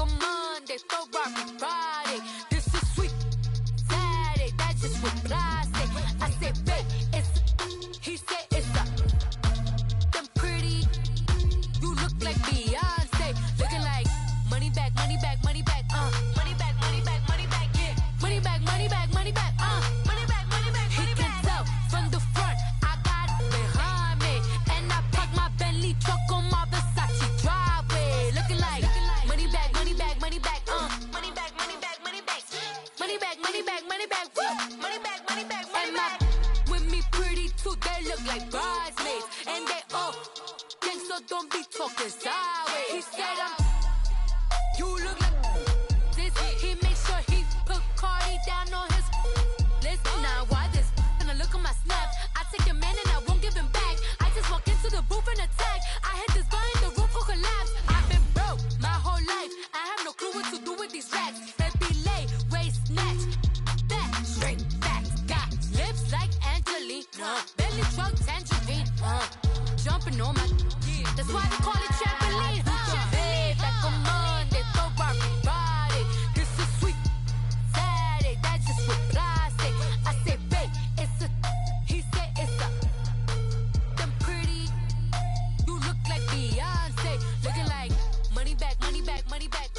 on Monday, Ferrari Friday. This is sweet Saturday, that's just what I say. I said, babe, it's, he said it's a, them pretty, you look like Beyonce, looking like money back, money back, money back, money back, money back, money back, yeah, money back, money back, money back, money back, money back, he can tell from the front, I got it behind me, and I parked my Bentley truck on my Versace driveway, looking like money back, money back, money back, money back, money back, money back, money back, money back, money back, money back, money back, money back, with me pretty too, they look like bridesmaids, and they all gang, so don't be talking sideways. He said you look like this. He make sure he put Cardi down on his list. Now why this? And I look at my snap. I take your man and I won't give him back. I just walk into the booth and attack. I hit this button, the roof will collapse. I've been broke my whole life. I have no clue what to do with these racks. They be late, waist snatch, back straight facts. Got lips like Angelina, belly truck tangerine, jumping on my. That's why they call it trampoline. Babe, back on Monday, Ferrari Friday. This is sweet Saturday, that's just what I say. I say, babe, it's a, he said it's a, them pretty, you look like Beyonce, looking like money back, money back, money back,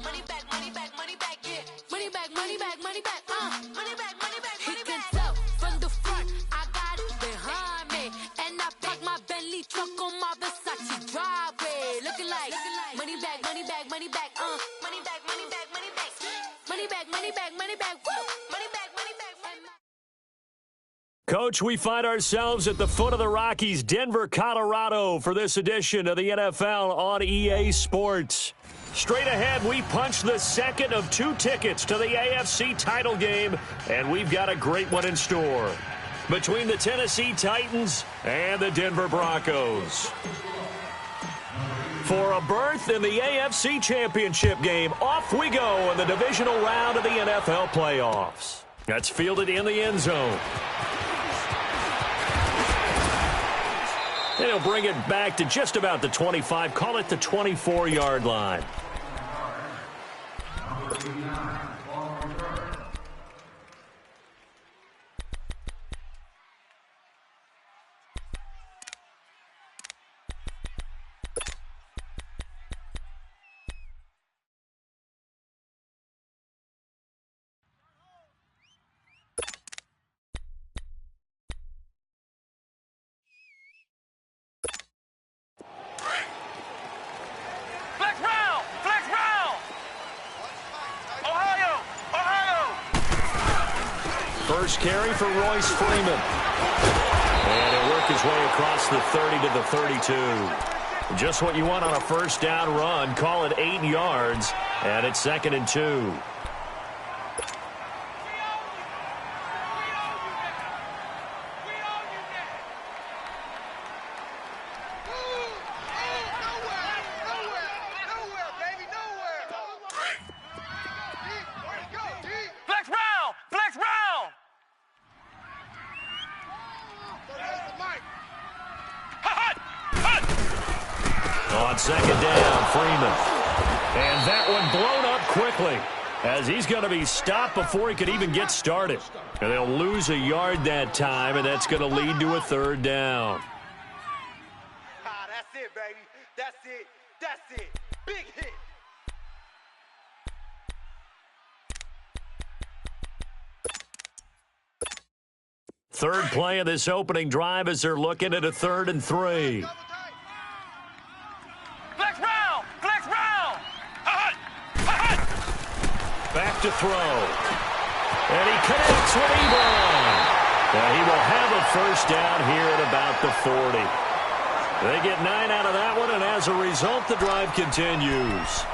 money back, money back, money back, yeah, money back, money back, money back, money back, money back, money back. He can tell from the front, I got it behind me, and I parked my Bentley truck on my Versace driveway, looking like money back, money back, money back, money back, money back, money back, money back, money back, money back, money back, money back. Coach, we find ourselves at the foot of the Rockies, Denver, Colorado, for this edition of the NFL on EA Sports. Straight ahead, we punch the second of 2 tickets to the AFC title game, and we've got a great one in store between the Tennessee Titans and the Denver Broncos. For a berth in the AFC Championship game, off we go in the divisional round of the NFL playoffs. That's fielded in the end zone. And he'll bring it back to just about the 25, call it the 24-yard line. First carry for Royce Freeman. And he'll work his way across the 30 to the 32. Just what you want on a first down run. Call it 8 yards. And it's 2nd and 2. On second down, Freeman. And that one blown up quickly as he's going to be stopped before he could even get started. And they'll lose a yard that time, and that's going to lead to a 3rd down. That's it, baby. That's it. That's it. Big hit. Third play of this opening drive as they're looking at a 3rd and 3. Back to throw. And he connects with Ebron. He will have a first down here at about the 40. They get 9 out of that one, and as a result, the drive continues.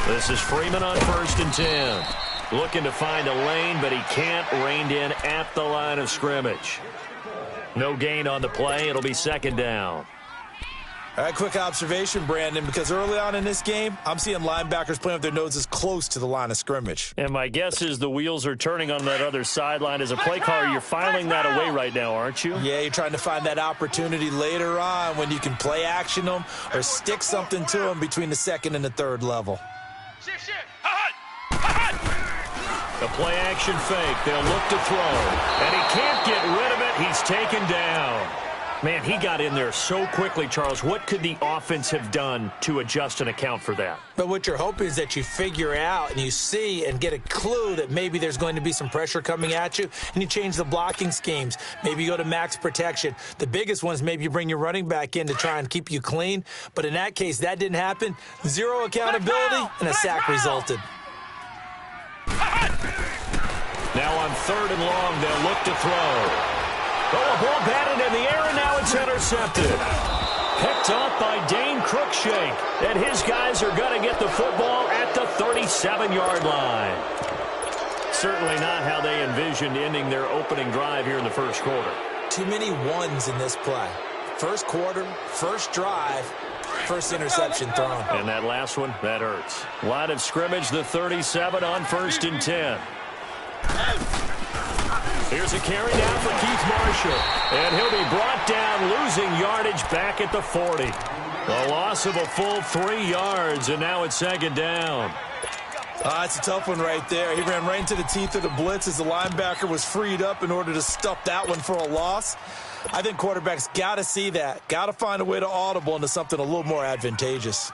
This is Freeman on 1st and 10. Looking to find a lane, but he can't. Reined in at the line of scrimmage. No gain on the play. It'll be 2nd down. All right, quick observation, Brandon, because early on in this game, I'm seeing linebackers playing with their noses close to the line of scrimmage. And my guess is the wheels are turning on that other sideline. As a play caller, you're filing that away right now, aren't you? Yeah, you're trying to find that opportunity later on when you can play action them or stick something to them between the 2nd and the 3rd level. The play action fake. They'll look to throw. And he can't get rid of it. He's taken down. Man, he got in there so quickly, Charles. What could the offense have done to adjust and account for that? But what you're hoping is that you figure out and you see and get a clue that maybe there's going to be some pressure coming at you, and you change the blocking schemes. Maybe you go to max protection. The biggest one is maybe you bring your running back in to try and keep you clean. But in that case, that didn't happen. 0 accountability, and a sack resulted. Now on 3rd and long, they'll look to throw. Oh, a ball batted in the air, and now it's intercepted. Picked off by Dane Cruikshank. And his guys are going to get the football at the 37-yard line. Certainly not how they envisioned ending their opening drive here in the 1st quarter. Too many ones in this play. 1st quarter, 1st drive, 1st interception thrown. And that last one, that hurts. Line of scrimmage, the 37 on 1st and 10. Here's a carry now for Keith Marshall. And he'll be brought down, losing yardage back at the 40. A loss of a full 3 yards, and now it's 2nd down. That's a tough one right there. He ran right into the teeth of the blitz as the linebacker was freed up in order to stuff that one for a loss. I think quarterbacks got to see that. Got to find a way to audible into something a little more advantageous.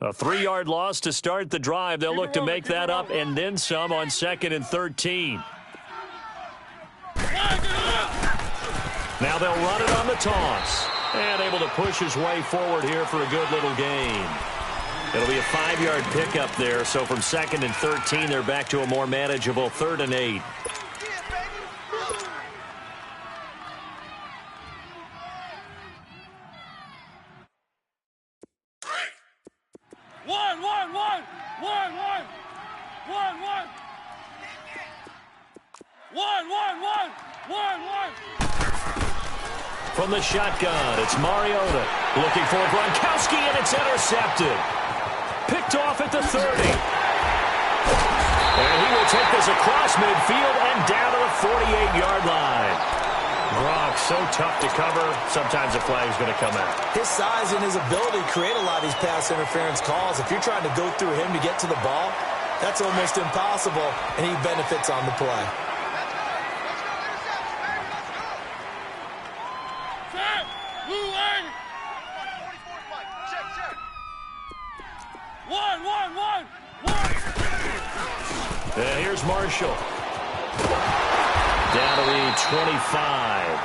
A 3-yard loss to start the drive. They'll look to make that up and then some on 2nd and 13. Now they'll run it on the toss. And able to push his way forward here for a good little gain. It'll be a 5-yard pickup there. So from 2nd and 13, they're back to a more manageable 3rd and 8. From the shotgun, it's Mariota looking for Gronkowski, and it's intercepted. Picked off at the 30. And he will take this across midfield and down to the 48-yard line. Gronk, so tough to cover. Sometimes a flag is going to come out. His size and his ability create a lot of these pass interference calls. If you're trying to go through him to get to the ball, that's almost impossible, and he benefits on the play. And here's Marshall. Down to the 25.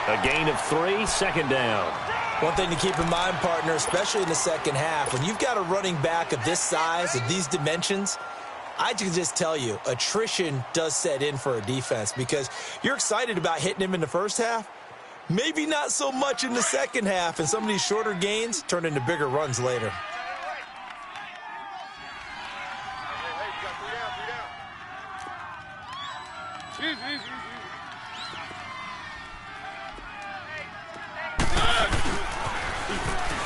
A gain of 3, 2nd down. One thing to keep in mind, partner, especially in the 2nd half, when you've got a running back of this size, of these dimensions, I can just tell you, attrition does set in for a defense because you're excited about hitting him in the 1st half. Maybe not so much in the 2nd half, and some of these shorter gains turn into bigger runs later.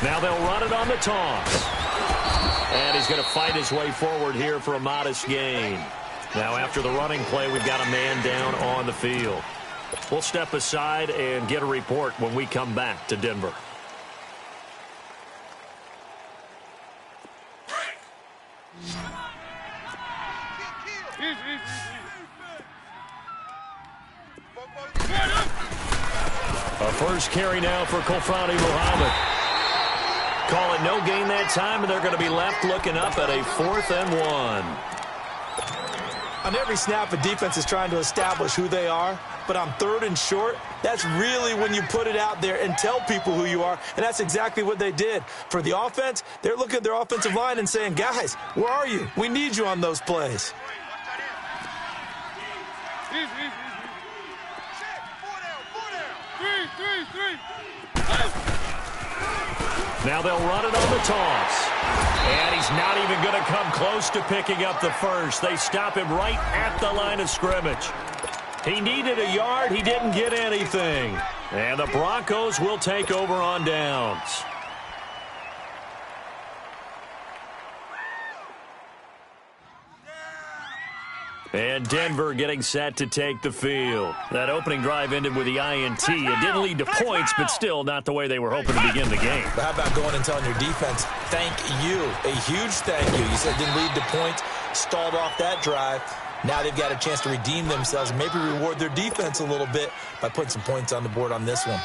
Now they'll run it on the toss. And he's going to fight his way forward here for a modest gain. Now after the running play, we've got a man down on the field. We'll step aside and get a report when we come back to Denver. A first carry now for Kofani Muhammad. Call it no gain that time, and they're going to be left looking up at a 4th and 1. On every snap, a defense is trying to establish who they are, but on 3rd and short, that's really when you put it out there and tell people who you are, and that's exactly what they did. For the offense, they're looking at their offensive line and saying, guys, where are you? We need you on those plays. Now they'll run it on the toss. And he's not even going to come close to picking up the first. They stop him right at the line of scrimmage. He needed a yard. He didn't get anything. And the Broncos will take over on downs. And Denver getting set to take the field. That opening drive ended with the INT. It didn't lead to points, but still not the way they were hoping to begin the game. But how about going and telling your defense, thank you, a huge thank you. You said it didn't lead to points, stalled off that drive. Now they've got a chance to redeem themselves and maybe reward their defense a little bit by putting some points on the board on this one.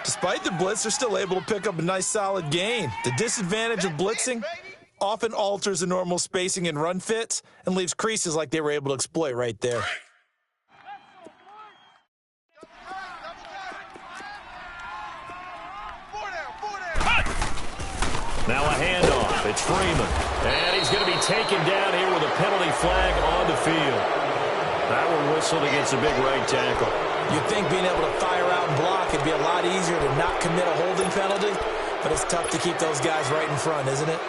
Despite the blitz, they're still able to pick up a nice solid gain. The disadvantage of blitzing often alters the normal spacing and run fits and leaves creases like they were able to exploit right there. Now a handoff. It's Freeman. And he's going to be taken down here with a penalty flag on the field. That one whistled against a big right tackle. You'd think being able to fire out and block would be a lot easier to not commit a holding penalty, but it's tough to keep those guys right in front, isn't it?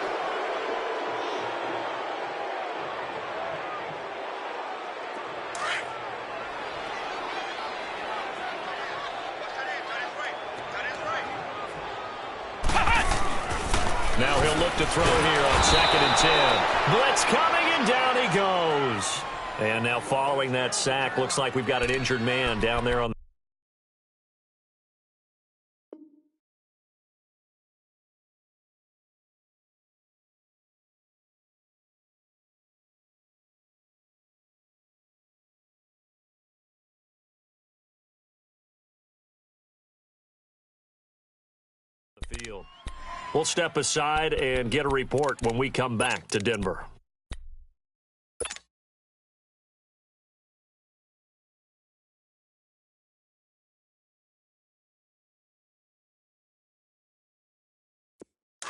Now he'll look to throw here on 2nd and 10. Blitz coming, and down he goes. And now following that sack, looks like we've got an injured man down there on the field. We'll step aside and get a report when we come back to Denver.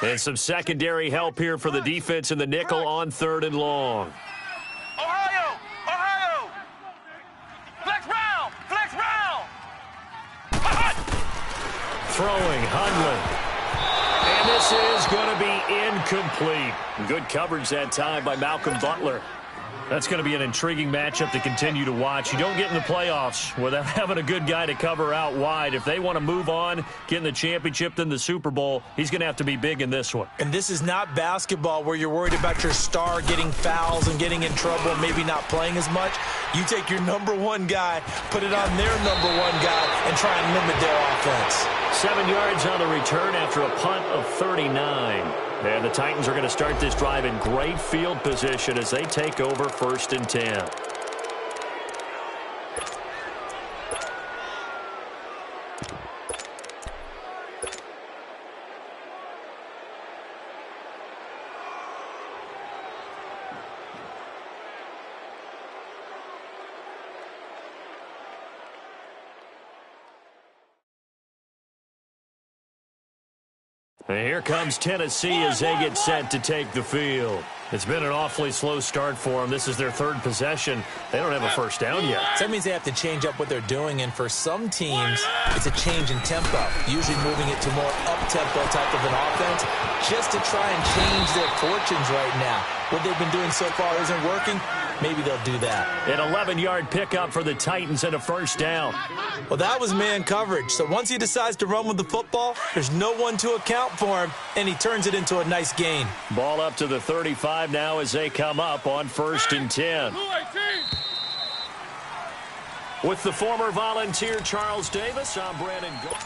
And some secondary help here for the defense in the nickel on 3rd and long. Ohio! Ohio! Flex round! Flex round! Throwing, Hundley. And this is going to be incomplete. Good coverage that time by Malcolm Butler. That's going to be an intriguing matchup to continue to watch. You don't get in the playoffs without having a good guy to cover out wide. If they want to move on, get in the championship, then the Super Bowl, he's going to have to be big in this one. And this is not basketball where you're worried about your star getting fouls and getting in trouble and maybe not playing as much. You take your number one guy, put it on their number one guy, and try and limit their offense. 7 yards on the return after a punt of 39. And the Titans are going to start this drive in great field position as they take over 1st and 10. And here comes Tennessee as they get set to take the field. It's been an awfully slow start for them. This is their 3rd possession. They don't have a first down yet. So that means they have to change up what they're doing, and for some teams, it's a change in tempo, usually moving it to more up-tempo type of an offense just to try and change their fortunes right now. What they've been doing so far isn't working. Maybe they'll do that. An 11-yard pickup for the Titans and a first down. Well, that was man coverage. So once he decides to run with the football, there's no one to account for him, and he turns it into a nice gain. Ball up to the 35 now as they come up on 1st and 10. With the former Volunteer Charles Davis, I'm Brandon Gold.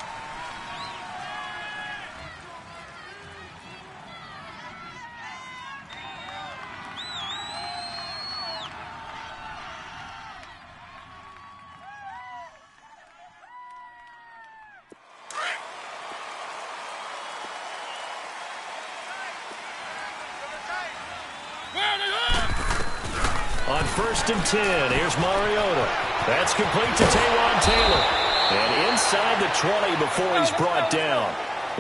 On 1st and 10, here's Mariota. That's complete to Taywan Taylor. And inside the 20 before he's brought down.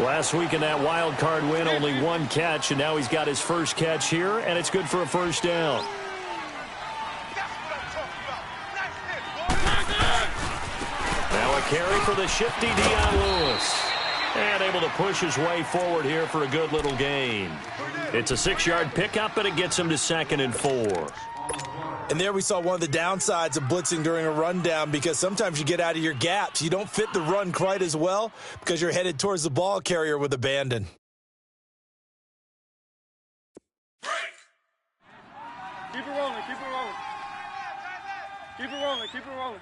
Last week in that wild card win, only 1 catch, and now he's got his first catch here, and it's good for a first down. carry for the shifty Dion Lewis. And able to push his way forward here for a good little gain. It's a 6-yard pickup, and it gets him to 2nd and 4. And there we saw one of the downsides of blitzing during a rundown, because sometimes you get out of your gaps. You don't fit the run quite as well because you're headed towards the ball carrier with abandon. Keep it rolling, keep it rolling. Keep it rolling, keep it rolling.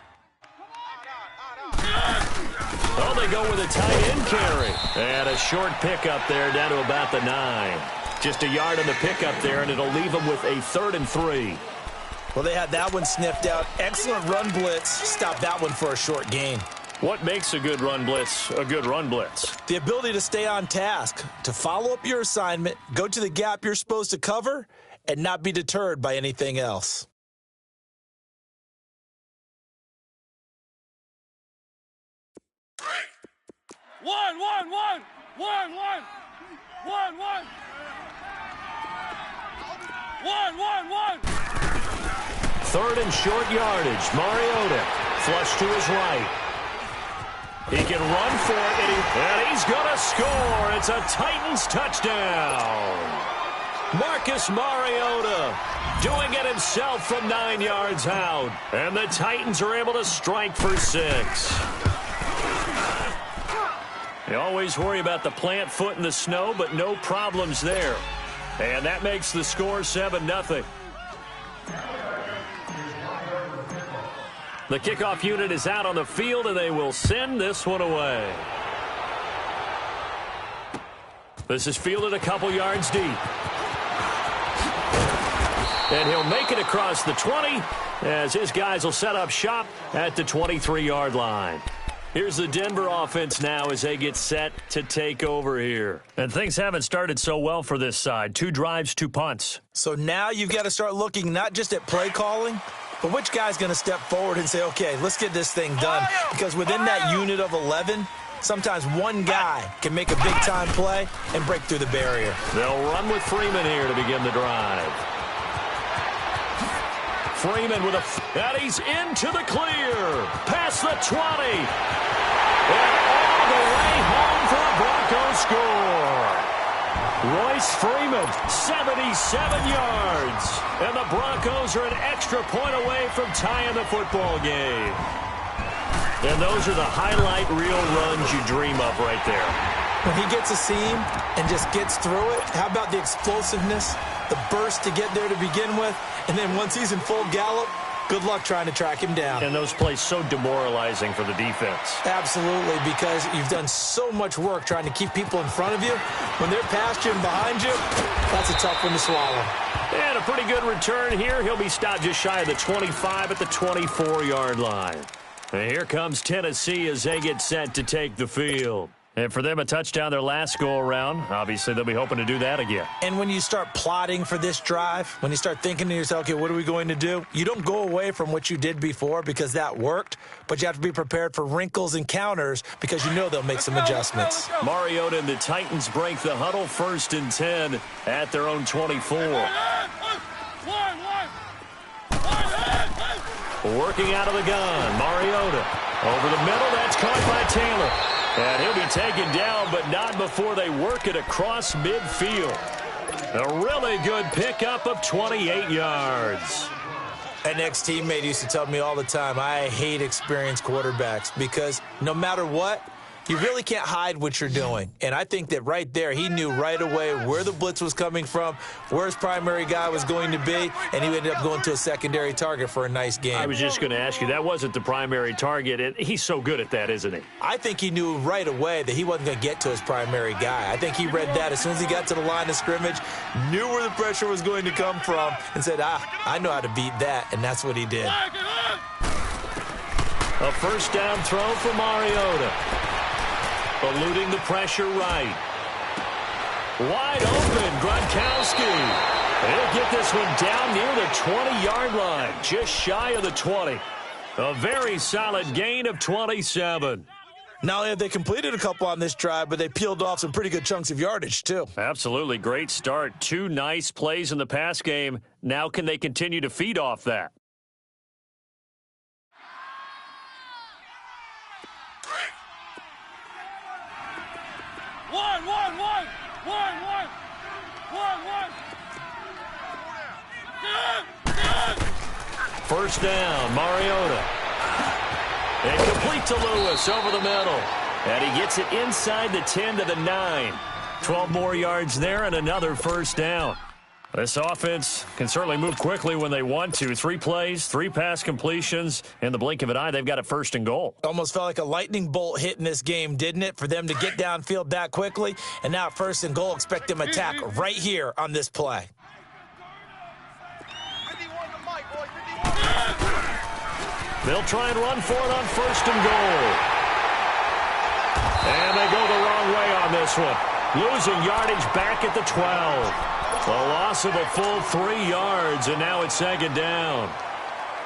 Oh, they go with a tight end carry. And a short pickup there down to about the 9. Just a yard on the pickup there, and it'll leave them with a 3rd and 3. Well, they had that one sniffed out. Excellent run blitz. Stop that one for a short gain. What makes a good run blitz a good run blitz? The ability to stay on task, to follow up your assignment, go to the gap you're supposed to cover, and not be deterred by anything else. One. 3rd and short yardage. Mariota flush to his right. He can run for it, and he's going to score. It's a Titans touchdown. Marcus Mariota doing it himself from 9 yards out. And the Titans are able to strike for 6. You always worry about the plant foot in the snow, but no problems there. And that makes the score 7-0. The kickoff unit is out on the field, and they will send this one away. This is fielded a couple yards deep. And he'll make it across the 20 as his guys will set up shop at the 23-yard line. Here's the Denver offense now as they get set to take over here. And things haven't started so well for this side. 2 drives, 2 punts. So now you've got to start looking not just at play calling, but which guy's going to step forward and say, okay, let's get this thing done. Because within that unit of 11, sometimes one guy can make a big-time play and break through the barrier. They'll run with Freeman here to begin the drive. Freeman with and he's into the clear. Past the 20. And all the way home for a Broncos score. Royce Freeman, 77 yards. And the Broncos are an extra point away from tying the football game. And those are the highlight reel runs you dream of right there. When he gets a seam and just gets through it, how about the explosiveness, the burst to get there to begin with, and then once he's in full gallop, good luck trying to track him down. And those plays so demoralizing for the defense. Absolutely, because you've done so much work trying to keep people in front of you. When they're past you and behind you, that's a tough one to swallow. And a pretty good return here. He'll be stopped just shy of the 25 at the 24-yard line. And here comes Tennessee as they get set to take the field. And for them, a touchdown their last go-around. Obviously, they'll be hoping to do that again. And when you start plotting for this drive, when you start thinking to yourself, okay, what are we going to do? You don't go away from what you did before because that worked, but you have to be prepared for wrinkles and counters because you know they'll make some adjustments. Mariota and the Titans break the huddle 1st and 10 at their own 24. Working out of the gun, Mariota. Over the middle, that's caught by Taylor. And he'll be taken down, but not before they work it across midfield. A really good pickup of 28 yards. An ex-teammate used to tell me all the time, I hate experienced quarterbacks because no matter what, you really can't hide what you're doing. And I think that right there, he knew right away where the blitz was coming from, where his primary guy was going to be, and he ended up going to a secondary target for a nice game. I was just going to ask you, that wasn't the primary target, and he's so good at that, isn't he? I think he knew right away that he wasn't going to get to his primary guy. I think he read that as soon as he got to the line of scrimmage, knew where the pressure was going to come from, and said, I know how to beat that, and that's what he did. A first down throw for Mariota. Eluding the pressure right. Wide open, Gronkowski. He'll get this one down near the 20-yard line, just shy of the 20. A very solid gain of 27. Not only have they completed a couple on this drive, but they peeled off some pretty good chunks of yardage, too. Absolutely. Great start. 2 nice plays in the pass game. Now can they continue to feed off that? First down, Mariota. And complete to Lewis over the middle. And he gets it inside the 10 to the 9. 12 more yards there and another first down. This offense can certainly move quickly when they want to. 3 plays, 3 pass completions. In the blink of an eye, they've got a first and goal. Almost felt like a lightning bolt hit in this game, didn't it? For them to get downfield that quickly. And now first and goal, expect them to attack right here on this play. They'll try and run for it on first and goal. And they go the wrong way on this one. Losing yardage back at the 12. A loss of a full 3 yards, and now it's second down.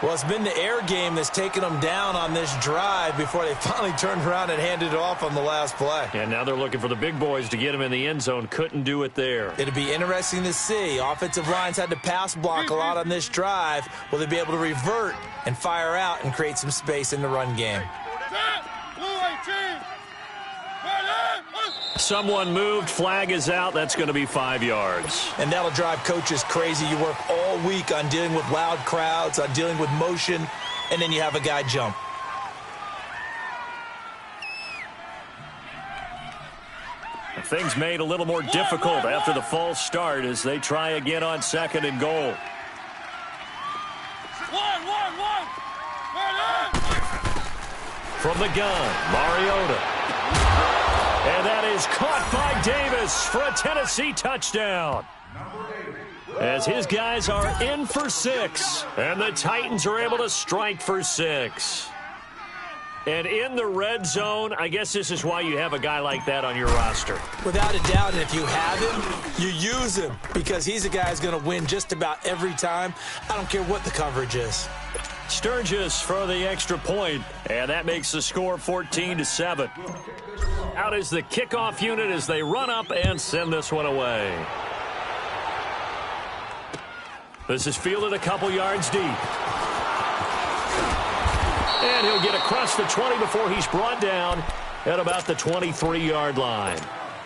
Well, it's been the air game that's taken them down on this drive before they finally turned around and handed it off on the last play. And now they're looking for the big boys to get him in the end zone. Couldn't do it there. It'll be interesting to see. Offensive lines had to pass block a lot on this drive. Will they be able to revert and fire out and create some space in the run game? Someone moved. Flag is out. That's going to be 5 yards. And that'll drive coaches crazy. You work all week on dealing with loud crowds, on dealing with motion, and then you have a guy jump. Things made a little more difficult after the false start as they try again on second and goal. From the gun, Mariota. And that is caught by Davis for a Tennessee touchdown. As his guys are in for 6, and the Titans are able to strike for 6. And in the red zone, I guess this is why you have a guy like that on your roster. Without a doubt, and if you have him, you use him because he's a guy who's going to win just about every time. I don't care what the coverage is. Sturgis for the extra point, and that makes the score 14-7. Out is the kickoff unit as they run up and send this one away. This is fielded a couple yards deep. And he'll get across the 20 before he's brought down at about the 23-yard line.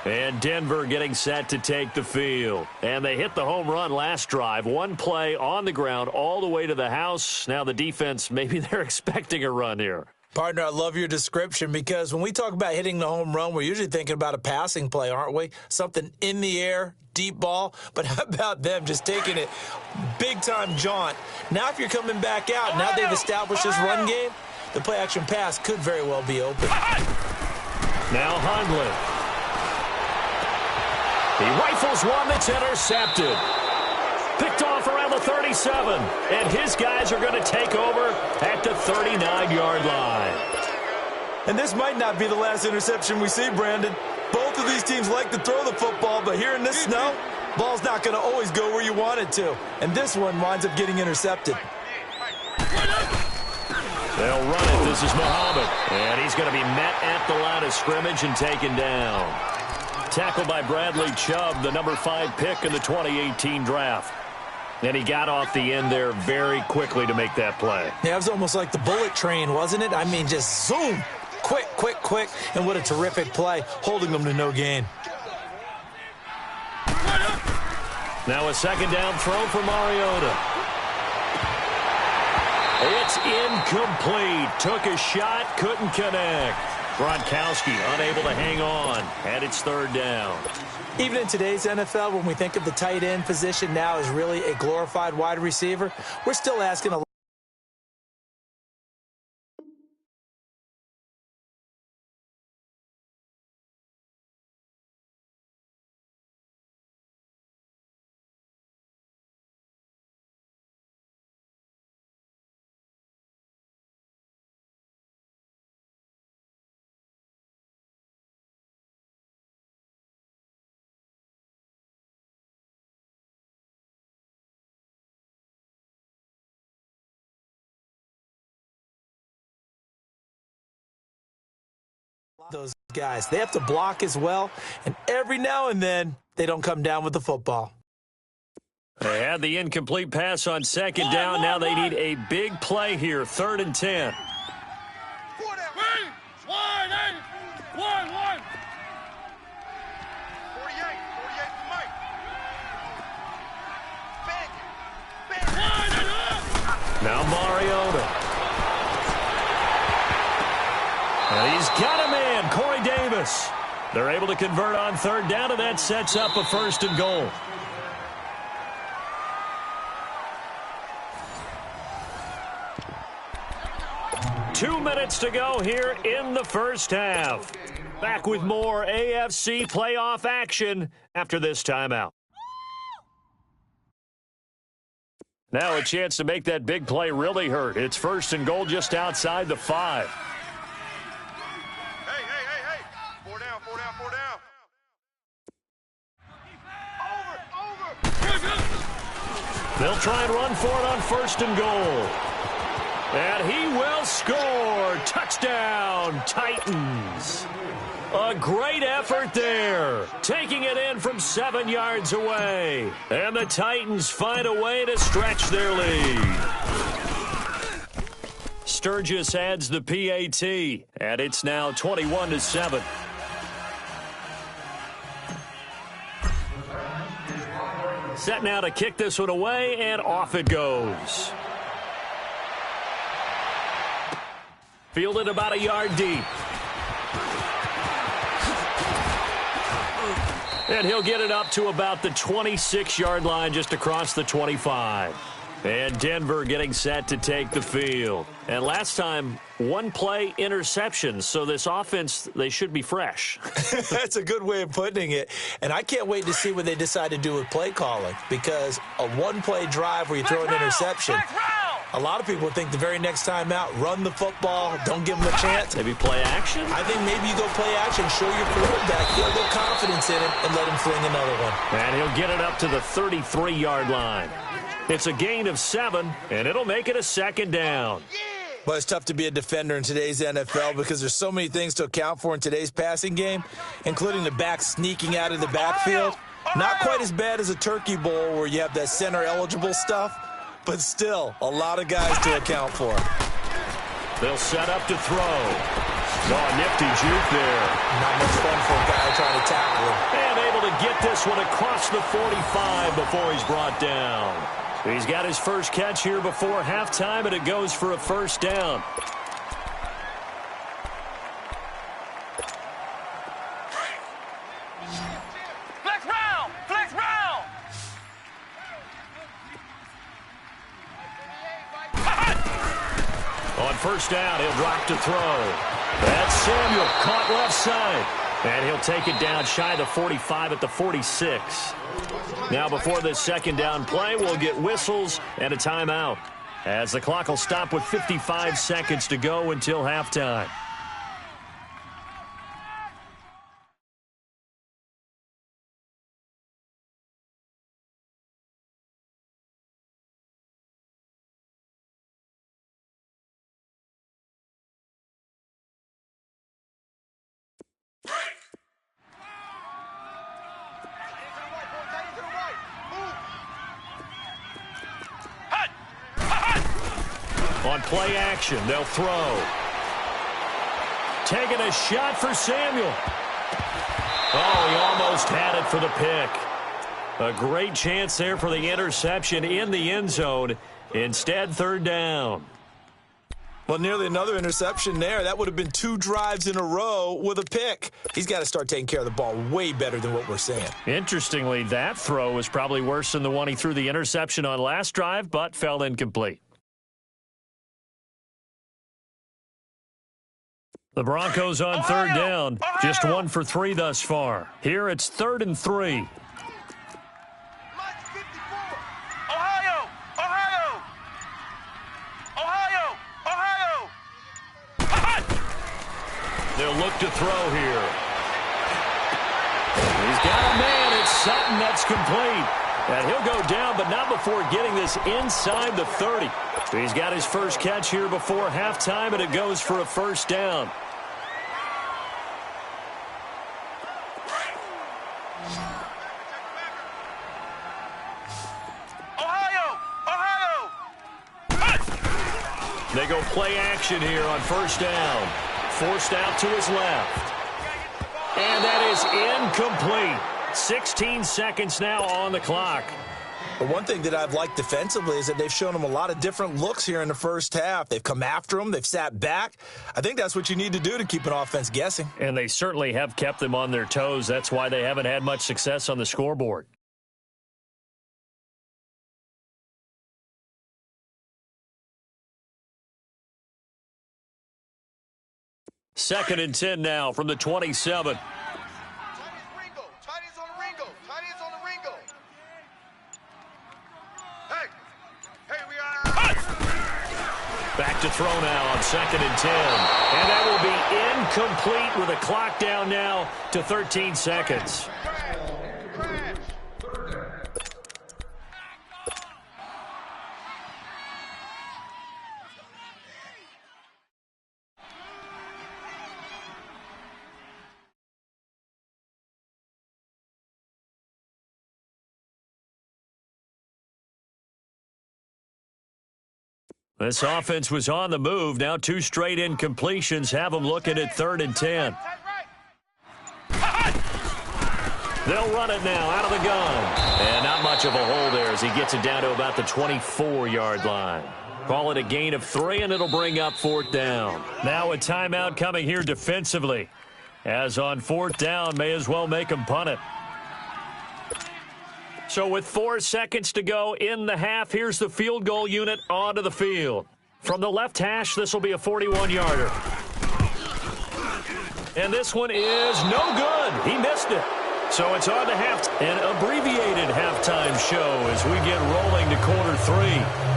And Denver getting set to take the field. And they hit the home run last drive. 1 play on the ground all the way to the house. Now the defense, maybe they're expecting a run here. Partner, I love your description because when we talk about hitting the home run, we're usually thinking about a passing play, aren't we? Something in the air, deep ball. But how about them just taking it big-time jaunt? Now if you're coming back out, now they've established this run game, the play-action pass could very well be open. Now Hundley. He rifles one that's intercepted. Picked off around the 37. And his guys are going to take over at the 39-yard line. And this might not be the last interception we see, Brandon. Both of these teams like to throw the football, but here in this snow, ball's not going to always go where you want it to. And this one winds up getting intercepted. They'll run it. This is Muhammad. And he's going to be met at the line of scrimmage and taken down. Tackled by Bradley Chubb, the number 5 pick in the 2018 draft. And he got off the end there very quickly to make that play. Yeah, it was almost like the bullet train, wasn't it? I mean, just zoom. Quick, quick, quick. And what a terrific play, holding them to no gain. Now a second down throw for Mariota. It's incomplete. Took a shot, couldn't connect. Gronkowski unable to hang on, and it's third down. Even in today's NFL, when we think of the tight end position now as really a glorified wide receiver, we're still asking a those guys. They have to block as well, and every now and then they don't come down with the football. They had the incomplete pass on second down. Now they need a big play here, 3rd and 10. Now Mariota. And he's got a man, Corey Davis. They're able to convert on third down, and that sets up a 1st and goal. Two minutes to go here in the first half. Back with more AFC playoff action after this timeout. Now a chance to make that big play really hurt. It's 1st and goal just outside the 5. Hey. 4 down. Over. They'll try and run for it on 1st and goal. And he will score. Touchdown, Titans. A great effort there. Taking it in from 7 yards away. And the Titans find a way to stretch their lead. Sturgis adds the PAT. And it's now 21-7. Set now to kick this one away, and off it goes. Fielded about a yard deep. And he'll get it up to about the 26-yard line, just across the 25. And Denver getting set to take the field. And last time, one play interception. So this offense, they should be fresh. That's a good way of putting it. And I can't wait to see what they decide to do with play calling. Because a one-play drive where you throw an interception, a lot of people think the very next time out, run the football, don't give them a chance. Maybe play action? I think maybe you go play action, show your quarterback, get a little confidence in him, and let him fling another one. And he'll get it up to the 33-yard line. It's a gain of 7, and it'll make it a 2nd down. Well, it's tough to be a defender in today's NFL because there's so many things to account for in today's passing game, including the back sneaking out of the backfield. Not quite as bad as a turkey bowl where you have that center-eligible stuff, but still a lot of guys to account for. They'll set up to throw. Oh, nifty juke there. Not much fun for a guy trying to tackle him. And able to get this one across the 45 before he's brought down. He's got his first catch here before halftime, and it goes for a 1st down. Flex round. On 1st down, he'll drop to throw. That's Samuel, caught left side. And he'll take it down shy of the 45 at the 46. Now before this 2nd down play, we'll get whistles and a timeout, as the clock will stop with 55 seconds to go until halftime. On play action, they'll throw. Taking a shot for Samuel. Oh, he almost had it for the pick. A great chance there for the interception in the end zone. Instead, 3rd down. Well, nearly another interception there. That would have been 2 drives in a row with a pick. He's got to start taking care of the ball way better than what we're saying. Interestingly, that throw was probably worse than the one he threw the interception on last drive, but fell incomplete. The Broncos on 3rd down. Just 1 for 3 thus far. Here it's 3rd and 3. They'll look to throw here. He's got a man. It's Sutton. That's complete. And he'll go down, but not before getting this inside the 30. He's got his first catch here before halftime, and it goes for a 1st down. They go play action here on 1st down. Forced out to his left. And that is incomplete. 16 seconds now on the clock. But one thing that I've liked defensively is that they've shown them a lot of different looks here in the first half. They've come after them. They've sat back. I think that's what you need to do to keep an offense guessing. And they certainly have kept them on their toes. That's why they haven't had much success on the scoreboard. Second and 10 now from the 27. Back to throw now on second and 10. And that will be incomplete with a clock down now to 13 seconds. This offense was on the move. Now 2 straight incompletions have them looking at 3rd and 10. They'll run it now out of the gun. And not much of a hole there as he gets it down to about the 24-yard line. Call it a gain of 3, and it'll bring up 4th down. Now a timeout coming here defensively. As on 4th down, may as well make them punt it. So with 4 seconds to go in the half, here's the field goal unit onto the field. From the left hash, this will be a 41-yarder. And this one is no good. He missed it. So it's on to an abbreviated halftime show as we get rolling to quarter 3.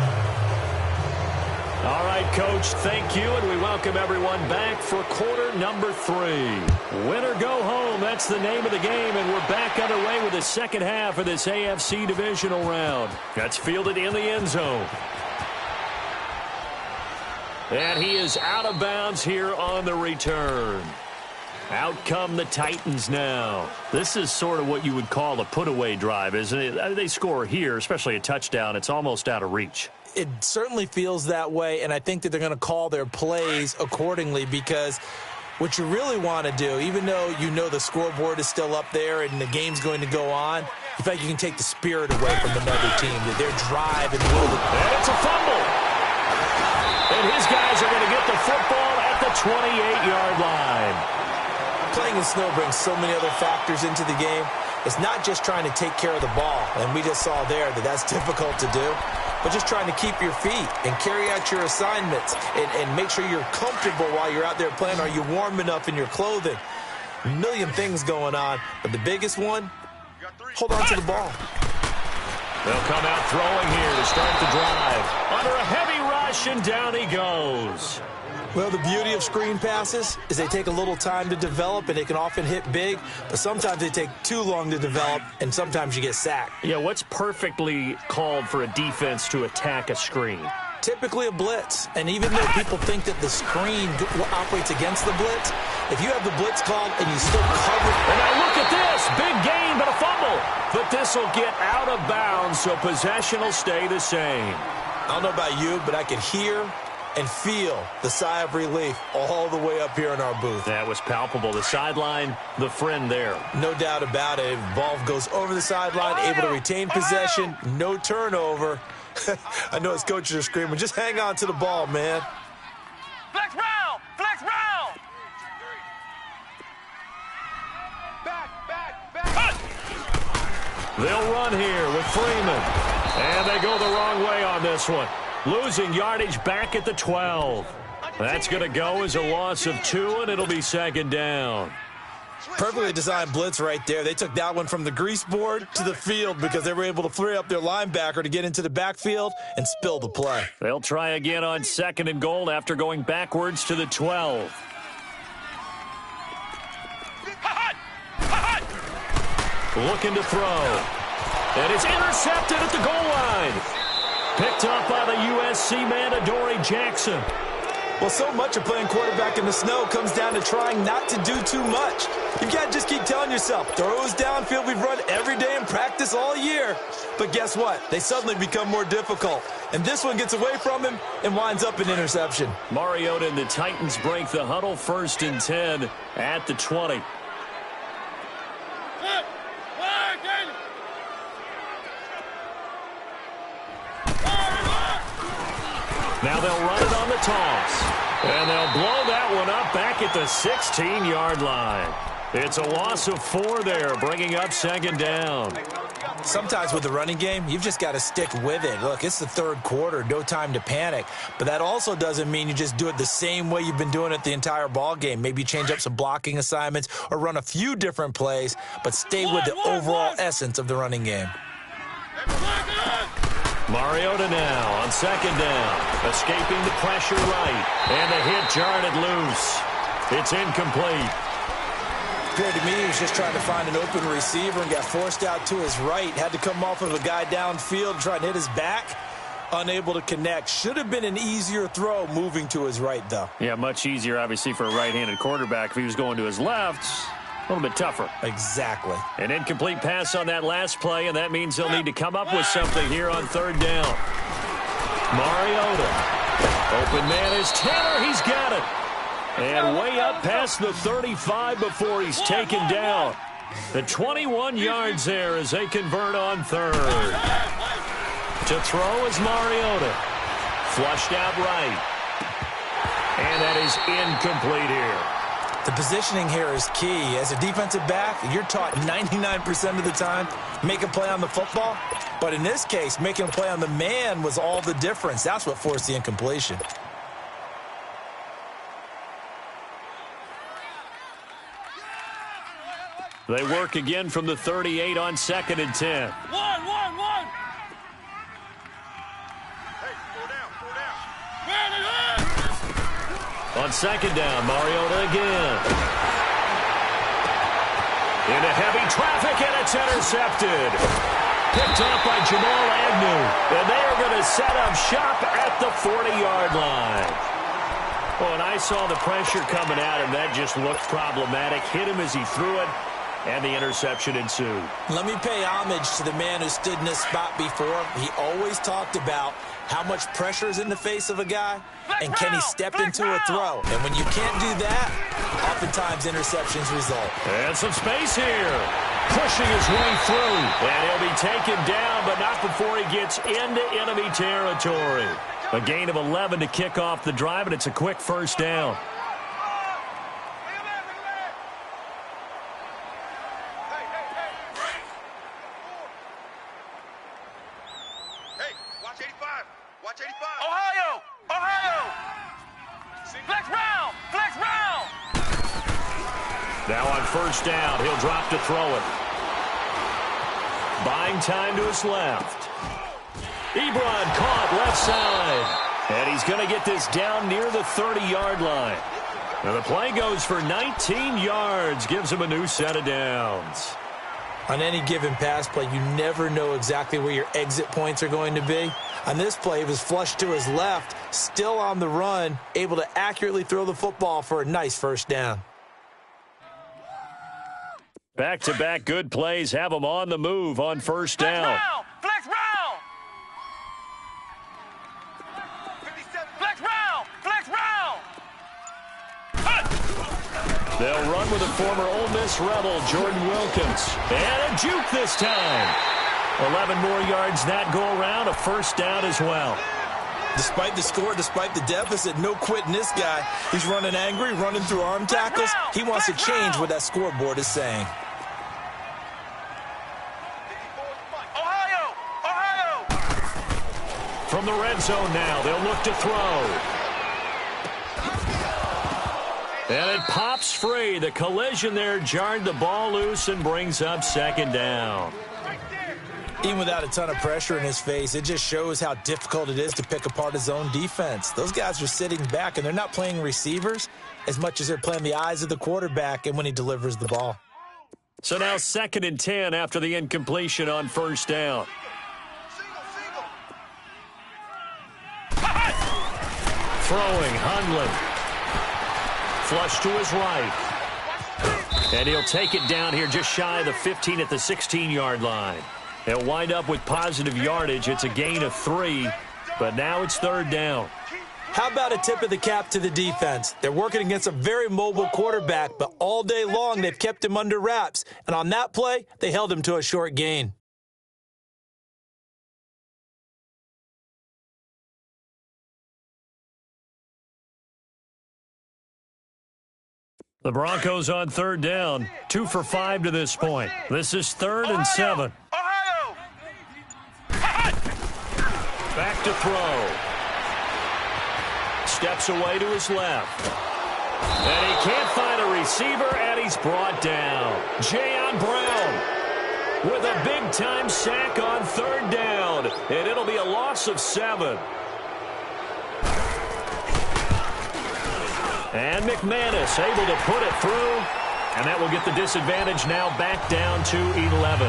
All right, Coach, thank you, and we welcome everyone back for quarter number 3. Win or go home, that's the name of the game, and we're back underway with the second half of this AFC divisional round. That's fielded in the end zone. And he is out of bounds here on the return. Out come the Titans now. This is sort of what you would call a put-away drive, isn't it? They score here, especially a touchdown. It's almost out of reach. It certainly feels that way, and I think that they're going to call their plays accordingly because what you really want to do, even though you know the scoreboard is still up there and the game's going to go on, you feel like you can take the spirit away from another team, that their drive and will. And it's a fumble. And his guys are going to get the football at the 28-yard line. Playing in snow brings so many other factors into the game. It's not just trying to take care of the ball, and we just saw there that that's difficult to do, but just trying to keep your feet and carry out your assignments and make sure you're comfortable while you're out there playing. Are you warm enough in your clothing? A million things going on, but the biggest one, hold on to the ball. They'll come out throwing here to start the drive. Under a heavy rush, and down he goes. Well, the beauty of screen passes is they take a little time to develop, and they can often hit big, but sometimes they take too long to develop, and sometimes you get sacked. Yeah, what's perfectly called for a defense to attack a screen? Typically a blitz, and even though people think that the screen operates against the blitz, if you have the blitz called and you still cover. And now look at this, big gain, but a fumble. But this will get out of bounds, so possession will stay the same. I don't know about you, but I could hear and feel the sigh of relief all the way up here in our booth. That was palpable. The sideline, the friend there. No doubt about it. Ball goes over the sideline, able to retain possession, no turnover. I know his coaches are screaming, just hang on to the ball, man. Flex round! Flex round! Back! They'll run here with Freeman. And they go the wrong way on this one. Losing yardage back at the 12. That's going to go as a loss of 2, and it'll be second down. Perfectly designed blitz right there. They took that one from the grease board to the field because they were able to free up their linebacker to get into the backfield and spill the play. They'll try again on 2nd and goal after going backwards to the 12. Looking to throw. And it's intercepted at the goal line. Picked up by the USC man, Adoree Jackson. Well, so much of playing quarterback in the snow comes down to trying not to do too much. You've got to just keep telling yourself, throws downfield we've run every day in practice all year. But guess what? They suddenly become more difficult. And this one gets away from him and winds up an interception. Mariota and the Titans break the huddle, 1st and 10 at the 20. Now they'll run it on the toss. And they'll blow that one up back at the 16-yard line. It's a loss of 4 there, bringing up second down. Sometimes with the running game, you've just got to stick with it. Look, it's the third quarter, no time to panic. But that also doesn't mean you just do it the same way you've been doing it the entire ball game. Maybe change up some blocking assignments or run a few different plays, but stay with the overall essence of the running game. Mariota now on second down, escaping the pressure right, and the hit jarred it loose. It's incomplete. Appeared to me he was just trying to find an open receiver and got forced out to his right. Had to come off of a guy downfield, trying to hit his back. Unable to connect. Should have been an easier throw moving to his right, though. Yeah, much easier, obviously, for a right-handed quarterback. If he was going to his left, a little bit tougher. Exactly. An incomplete pass on that last play, and that means they'll need to come up with something here on third down. Mariota. Open man is Taylor. He's got it. And way up past the 35 before he's taken down. The 21 yards there as they convert on third. To throw is Mariota. Flushed out right. And that is incomplete here. The positioning here is key. As a defensive back, you're taught 99% of the time, make a play on the football. But in this case, making a play on the man was all the difference. That's what forced the incompletion. They work again from the 38 on 2nd and 10. One. Hey, go down. Man it up. On second down, Mariota again. Into heavy traffic, and it's intercepted. Picked off by Jamal Agnew. And they are going to set up shop at the 40-yard line. Well, and I saw the pressure coming at him. That just looked problematic. Hit him as he threw it. And the interception ensued. Let me pay homage to the man who stood in this spot before. He always talked about how much pressure is in the face of a guy, and can he step into a throw. And when you can't do that, oftentimes interceptions result. And some space here. Pushing his way through. And he'll be taken down, but not before he gets into enemy territory. A gain of 11 to kick off the drive, and it's a quick first down. Watch 85. Ohio. Flex round. Now on first down, he'll drop to throw it. Buying time to his left. Ebron caught left side. And he's going to get this down near the 30-yard line. Now the play goes for 19 yards. Gives him a new set of downs. On any given pass play, you never know exactly where your exit points are going to be. On this play, he was flushed to his left, still on the run, able to accurately throw the football for a nice first down. Back-to-back good plays have him on the move on first down. Flex round. They'll run with a former Ole Miss Rebel, Jordan Wilkins. And a juke this time. 11 more yards that go around, a first down as well. Despite the score, despite the deficit, no quitting this guy. He's running angry, running through arm tackles. He wants to change what that scoreboard is saying. Ohio. From the red zone now, they'll look to throw. And it pops free. The collision there jarred the ball loose and brings up second down. Even without a ton of pressure in his face, it just shows how difficult it is to pick apart his own defense. Those guys are sitting back, and they're not playing receivers as much as they're playing the eyes of the quarterback and when he delivers the ball. So now 2nd and 10 after the incompletion on first down. Throwing, Hundley. Flush to his right. And he'll take it down here just shy of the 15 at the 16-yard line. He'll wind up with positive yardage. It's a gain of 3, but now it's third down. How about a tip of the cap to the defense? They're working against a very mobile quarterback, but all day long they've kept him under wraps. And on that play, they held him to a short gain. The Broncos on third down, 2 for 5 to this point. This is 3rd and 7. Ohio! Back to throw. Steps away to his left. And he can't find a receiver, and he's brought down. Jayon Brown with a big-time sack on third down, and it'll be a loss of 7. And McManus able to put it through, and that will get the disadvantage now back down to 11.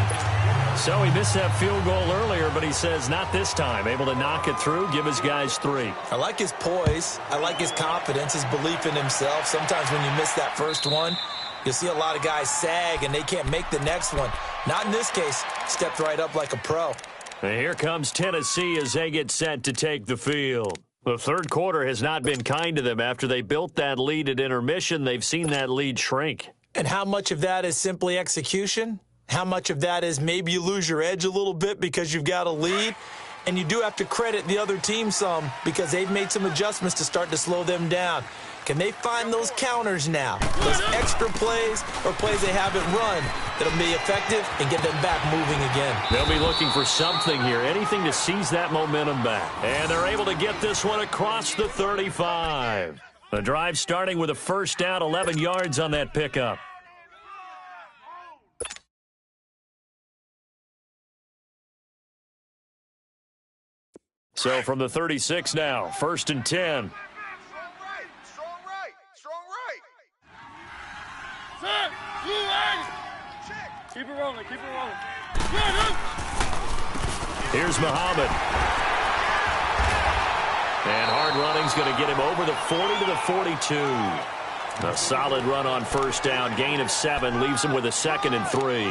So he missed that field goal earlier, but he says not this time. Able to knock it through, give his guys 3. I like his poise. I like his confidence, his belief in himself. Sometimes when you miss that first one, you'll see a lot of guys sag and they can't make the next one. Not in this case. Stepped right up like a pro. And here comes Tennessee as they get set to take the field. The third quarter has not been kind to them. After they built that lead at intermission, they've seen that lead shrink. And how much of that is simply execution? How much of that is maybe you lose your edge a little bit because you've got a lead? And you do have to credit the other team some because they've made some adjustments to start to slow them down. Can they find those counters now? Those extra plays or plays they haven't run that'll be effective and get them back moving again. They'll be looking for something here, anything to seize that momentum back. And they're able to get this one across the 35. The drive starting with a first down, 11 yards on that pickup. So from the 36 now, 1st and 10. Keep it rolling, keep it rolling. Here's Muhammad. And hard running's going to get him over the 40 to the 42. A solid run on first down. Gain of 7 leaves him with a 2nd and 3.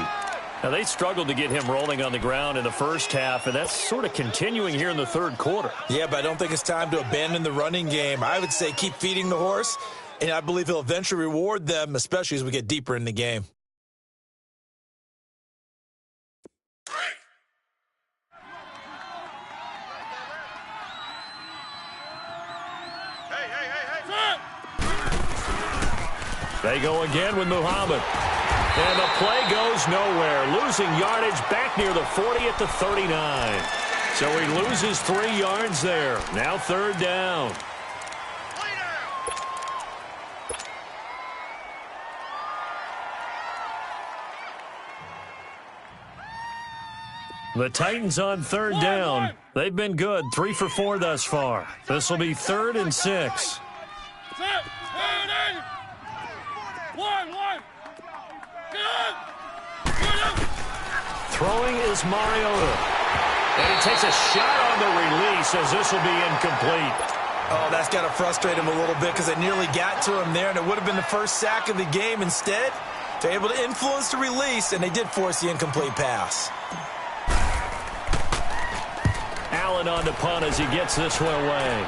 Now, they struggled to get him rolling on the ground in the first half, and that's sort of continuing here in the third quarter. Yeah, but I don't think it's time to abandon the running game. I would say keep feeding the horse, and I believe he'll eventually reward them, especially as we get deeper in the game. They go again with Muhammad. And the play goes nowhere. Losing yardage back near the 40 at the 39. So he loses 3 yards there. Now 3rd down. The Titans on 3rd down. They've been good. 3 for 4 thus far. This will be 3rd and 6. Throwing is Mariota. And he takes a shot on the release as this will be incomplete. Oh, that's got to frustrate him a little bit because it nearly got to him there, and it would have been the first sack of the game. Instead, they're able to influence the release, and they did force the incomplete pass. Allen on the punt as he gets this one away.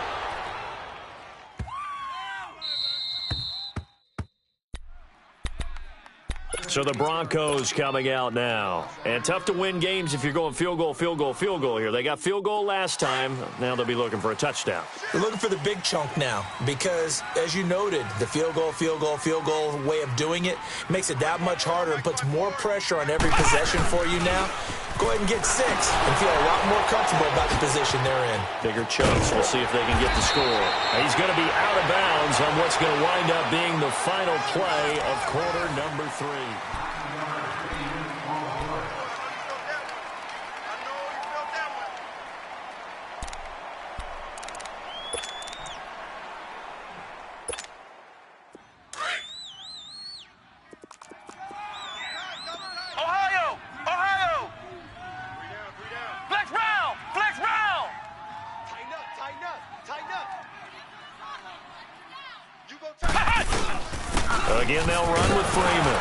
So the Broncos coming out now. And tough to win games if you're going field goal, field goal, field goal here. They got field goal last time. Now they'll be looking for a touchdown. They're looking for the big chunk now because, as you noted, the field goal way of doing it makes it that much harder and puts more pressure on every possession for you now. Go ahead and get 6 and feel a lot more comfortable about the position they're in. Bigger chunks. We'll see if they can get the score. He's going to be out of bounds on what's going to wind up being the final play of quarter number 3. Again, they'll run with Freeman.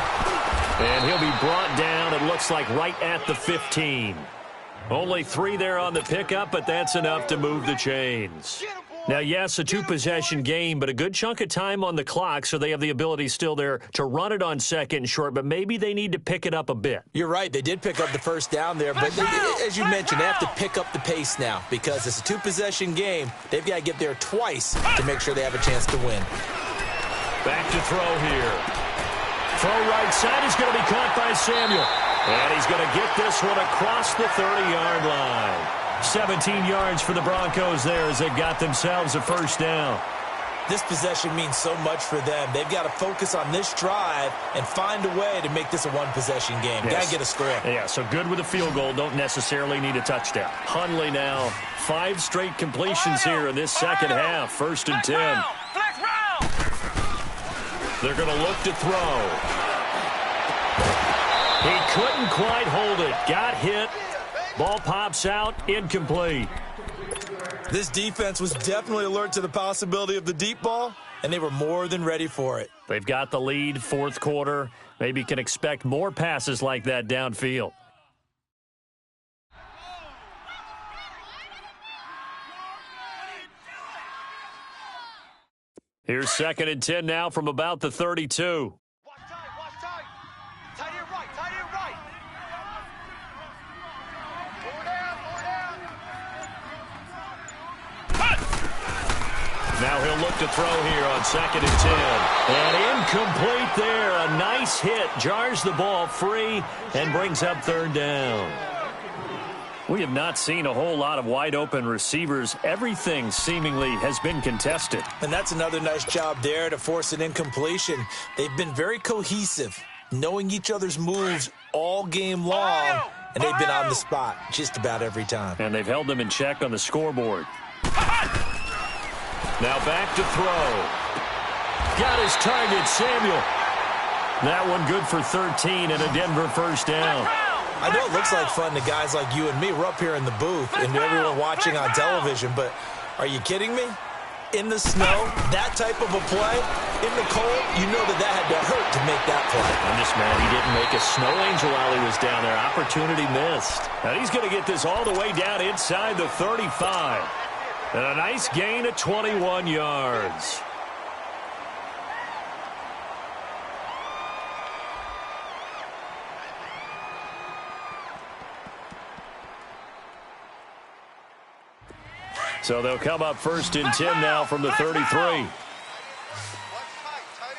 And he'll be brought down, it looks like, right at the 15. Only 3 there on the pickup, but that's enough to move the chains. Now, yes, a 2-possession game, but a good chunk of time on the clock, so they have the ability still there to run it on 2nd and short, but maybe they need to pick it up a bit. You're right. They did pick up the first down there, but as you mentioned, they have to pick up the pace now because it's a 2-possession game. They've got to get there twice to make sure they have a chance to win. Back to throw here. Throw right side is going to be caught by Samuel. And he's going to get this one across the 30-yard line. 17 yards for the Broncos there as they got themselves a first down. This possession means so much for them. They've got to focus on this drive and find a way to make this a one-possession game. Yes. Got to get a square. Yeah, so good with a field goal. Don't necessarily need a touchdown. Hundley now, 5 straight completions here in this second half. First and 10. They're going to look to throw. He couldn't quite hold it. Got hit. Ball pops out. Incomplete. This defense was definitely alert to the possibility of the deep ball, and they were more than ready for it. They've got the lead, fourth quarter. Maybe can expect more passes like that downfield. Here's second and 10 now from about the 32. Watch tight. Tight end right. Pull down. Now he'll look to throw here on second and 10. And incomplete there. A nice hit. Jars the ball free and brings up third down. We have not seen a whole lot of wide-open receivers. Everything seemingly has been contested. And that's another nice job there to force an incompletion. They've been very cohesive, knowing each other's moves all game long, and they've been on the spot just about every time. And they've held them in check on the scoreboard. Now back to throw. Got his target, Samuel. That one good for 13 and a Denver first down. I know it looks like fun to guys like you and me. We're up here in the booth and to everyone watching on television, but are you kidding me? In the snow, that type of a play, in the cold, you know that had to hurt to make that play. I'm just mad he didn't make a snow angel while he was down there. Opportunity missed. And he's going to get this all the way down inside the 35. And a nice gain of 21 yards. So they'll come up first and 10 now from the 33. Watch tight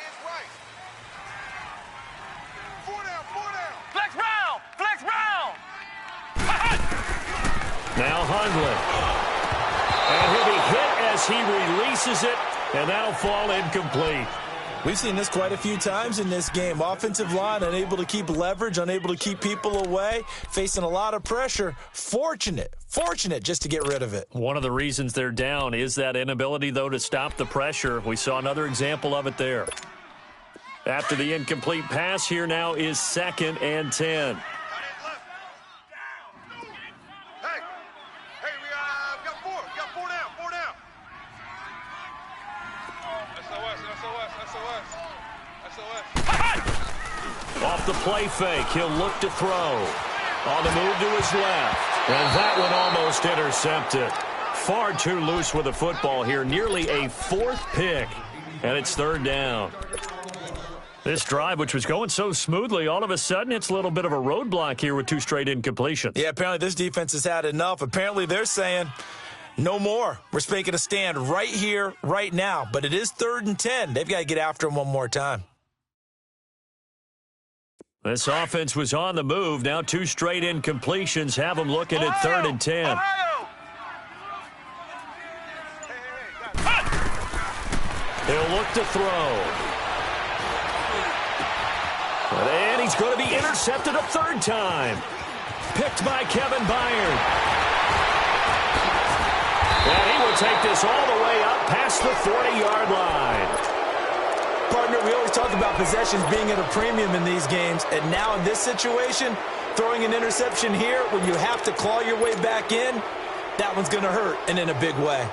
end right. 4 down. Flex round. Now Hundley. And he'll be hit as he releases it, and that'll fall incomplete. We've seen this quite a few times in this game. Offensive line unable to keep leverage, unable to keep people away, facing a lot of pressure. Fortunate just to get rid of it. One of the reasons they're down is that inability, though, to stop the pressure. We saw another example of it there. After the incomplete pass, here now is second and 10. Hey, we got 4. We got 4 down. SOS. Off the play fake, he'll look to throw. On the move to his left. And that one almost intercepted. Far too loose with the football here. Nearly a fourth pick. And it's third down. This drive, which was going so smoothly, all of a sudden it's a little bit of a roadblock here with 2 straight incompletions. Yeah, apparently this defense has had enough. Apparently they're saying, no more. We're making a stand right here, right now. But it is third and 10. They've got to get after him one more time. This offense was on the move. Now 2 straight incompletions have them looking at third and 10. He'll look to throw. And he's going to be intercepted a third time. Picked by Kevin Byard. And he will take this all the way up past the 40-yard line. Partner, we always talk about possessions being at a premium in these games, and now in this situation, throwing an interception here when you have to claw your way back in, that one's going to hurt, and in a big way.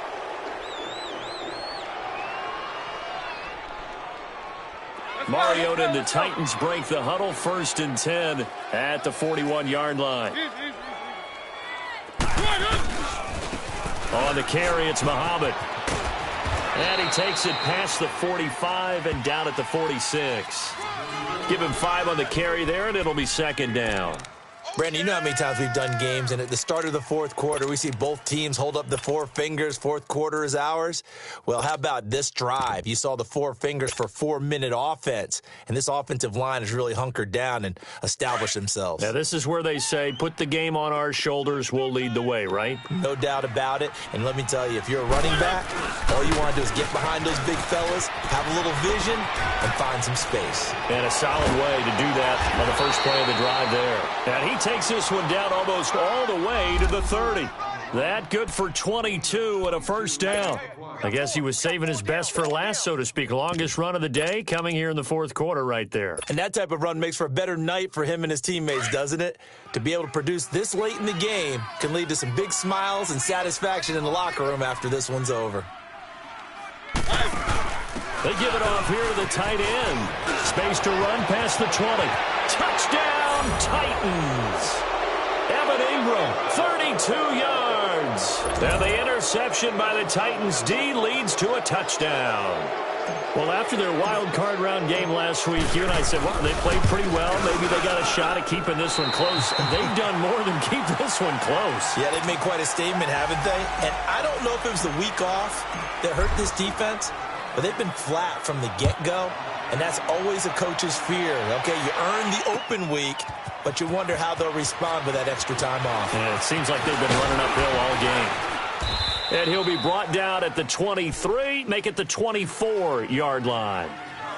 Mariota and the Titans break the huddle, first and 10 at the 41-yard line. On the carry, it's Muhammad. And he takes it past the 45 and down at the 46. Give him 5 on the carry there, and it'll be second down. Brandon, you know how many times we've done games, and at the start of the fourth quarter, we see both teams hold up the four fingers, fourth quarter is ours. Well, how about this drive? You saw the four fingers for 4-minute offense, and this offensive line has really hunkered down and established themselves. Yeah, this is where they say, put the game on our shoulders, we'll lead the way, right? No doubt about it, and let me tell you, if you're a running back, all you want to do is get behind those big fellas, have a little vision, and find some space. And a solid way to do that on the first play of the drive there. And he takes this one down almost all the way to the 30. That good for 22 and a first down. I guess he was saving his best for last, so to speak. Longest run of the day coming here in the fourth quarter right there. And that type of run makes for a better night for him and his teammates, doesn't it? To be able to produce this late in the game can lead to some big smiles and satisfaction in the locker room after this one's over. They give it off here to the tight end. Space to run past the 20. Touchdown, Titans. Evan Ingram, 32 yards. And the interception by the Titans D leads to a touchdown. Well, after their wild card round game last week, you and I said, well, they played pretty well. Maybe they got a shot at keeping this one close. They've done more than keep this one close. Yeah, they've made quite a statement, haven't they? And I don't know if it was the week off that hurt this defense, but they've been flat from the get-go, and that's always a coach's fear. Okay, you earn the open week, but you wonder how they'll respond with that extra time off. Yeah, it seems like they've been running uphill all game. And he'll be brought down at the 23, make it the 24-yard line.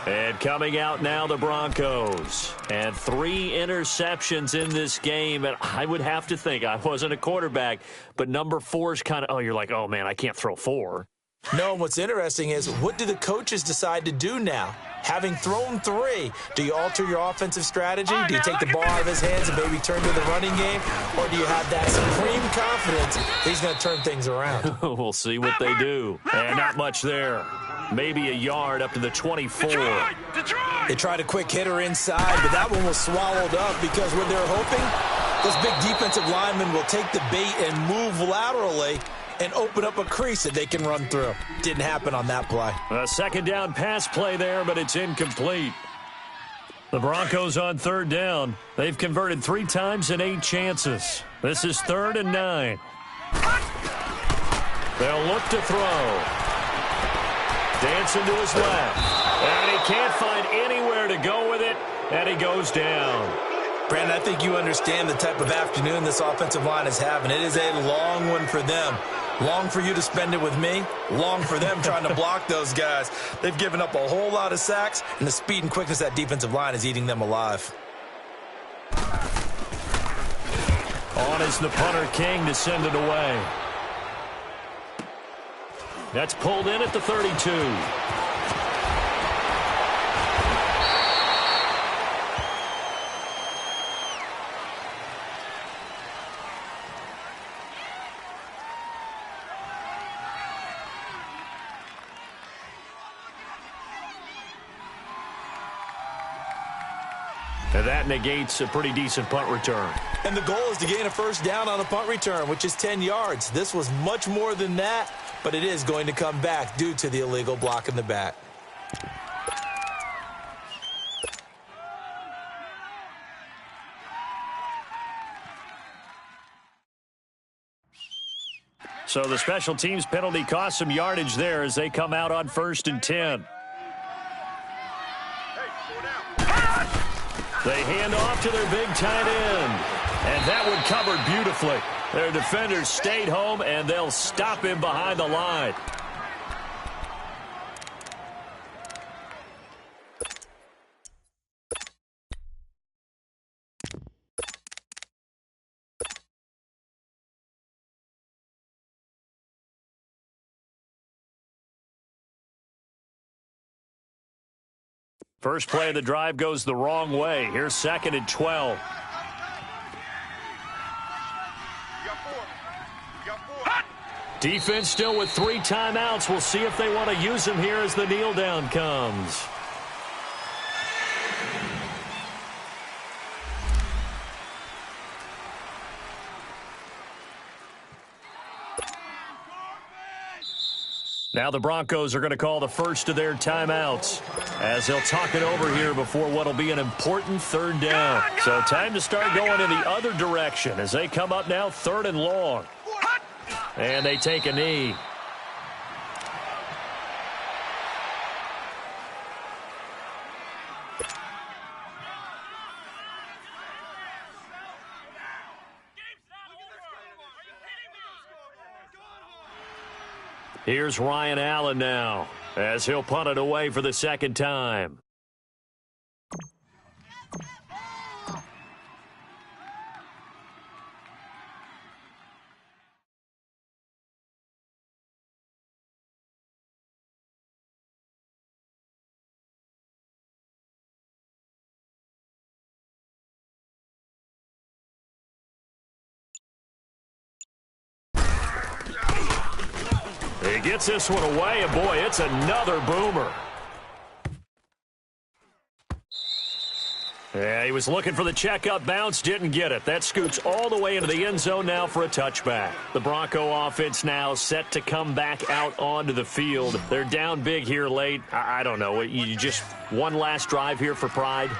And coming out now, the Broncos. And 3 interceptions in this game. And I would have to think, I wasn't a quarterback, but number 4 is kind of, oh, you're like, oh, man, I can't throw 4. No, and what's interesting is, what do the coaches decide to do now? Having thrown 3, do you alter your offensive strategy? Do you take the ball out of his hands and maybe turn to the running game? Or do you have that supreme confidence that he's going to turn things around? We'll see what they do. And not much there. Maybe a yard up to the 24. They tried a quick hitter inside, but that one was swallowed up because when they're hoping, those big defensive linemen will take the bait and move laterally and open up a crease that they can run through. Didn't happen on that play. A second down pass play there, but it's incomplete. The Broncos on third down. They've converted 3 times in 8 chances. This is 3rd and 9. They'll look to throw. Dancing to his left. And he can't find anywhere to go with it, and he goes down. Brandon, I think you understand the type of afternoon this offensive line is having. It is a long one for them. Long for you to spend it with me. Long for them trying to block those guys. They've given up a whole lot of sacks, and the speed and quickness of that defensive line is eating them alive. On is the punter, King, to send it away. That's pulled in at the 32. And that negates a pretty decent punt return. And the goal is to gain a first down on a punt return, which is 10 yards. This was much more than that, but it is going to come back due to the illegal block in the back. So the special teams penalty cost some yardage there as they come out on 1st and 10. They hand off to their big tight end. And that one covered beautifully. Their defenders stayed home, and they'll stop him behind the line. First play of the drive goes the wrong way. Here's 2nd and 12. Defense still with 3 timeouts. We'll see if they want to use them here as the kneel down comes. Now the Broncos are going to call the first of their timeouts as they'll talk it over here before what will be an important third down. So time to start going in the other direction as they come up now 3rd and long. And they take a knee. Here's Ryan Allen now as he'll punt it away for the second time. He gets this one away, and boy, it's another boomer. Yeah, he was looking for the checkup bounce, didn't get it. That scoots all the way into the end zone now for a touchback. The Bronco offense now set to come back out onto the field. They're down big here late. I don't know. You just one last drive here for pride?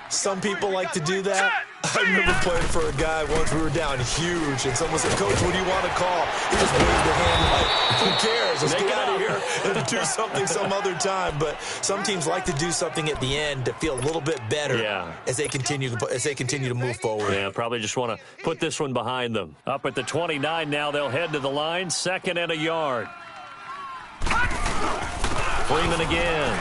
Some people like to do that. I remember playing for a guy once. We were down huge, and someone said, "Coach, what do you want to call?" He just waved the hand like, "Who cares? Let's get out of here and do something some other time." But some teams like to do something at the end to feel a little bit better as they continue to move forward. Yeah, probably just want to put this one behind them. Up at the 29 now, they'll head to the line, 2nd and a yard. Freeman again.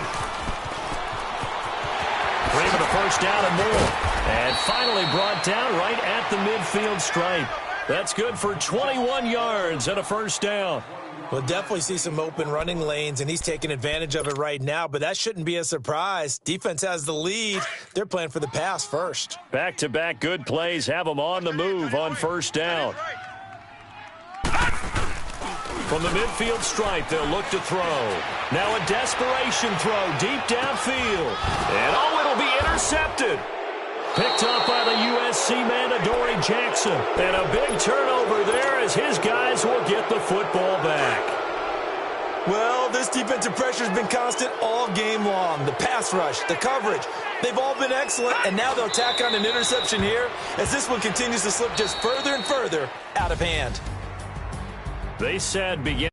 Freeman a first down and more. And finally brought down right at the midfield stripe. That's good for 21 yards and a first down. We'll definitely see some open running lanes, and he's taking advantage of it right now, but that shouldn't be a surprise. Defense has the lead. They're playing for the pass first. Back-to-back good plays have them on the move on first down. From the midfield stripe, they'll look to throw. Now a desperation throw deep downfield. And it'll be intercepted. Picked up by the USC man, Adoree Jackson. And a big turnover there as his guys will get the football back. Well, this defensive pressure has been constant all game long. The pass rush, the coverage, they've all been excellent. And now they'll tack on an interception here as this one continues to slip just further and further out of hand. They said begin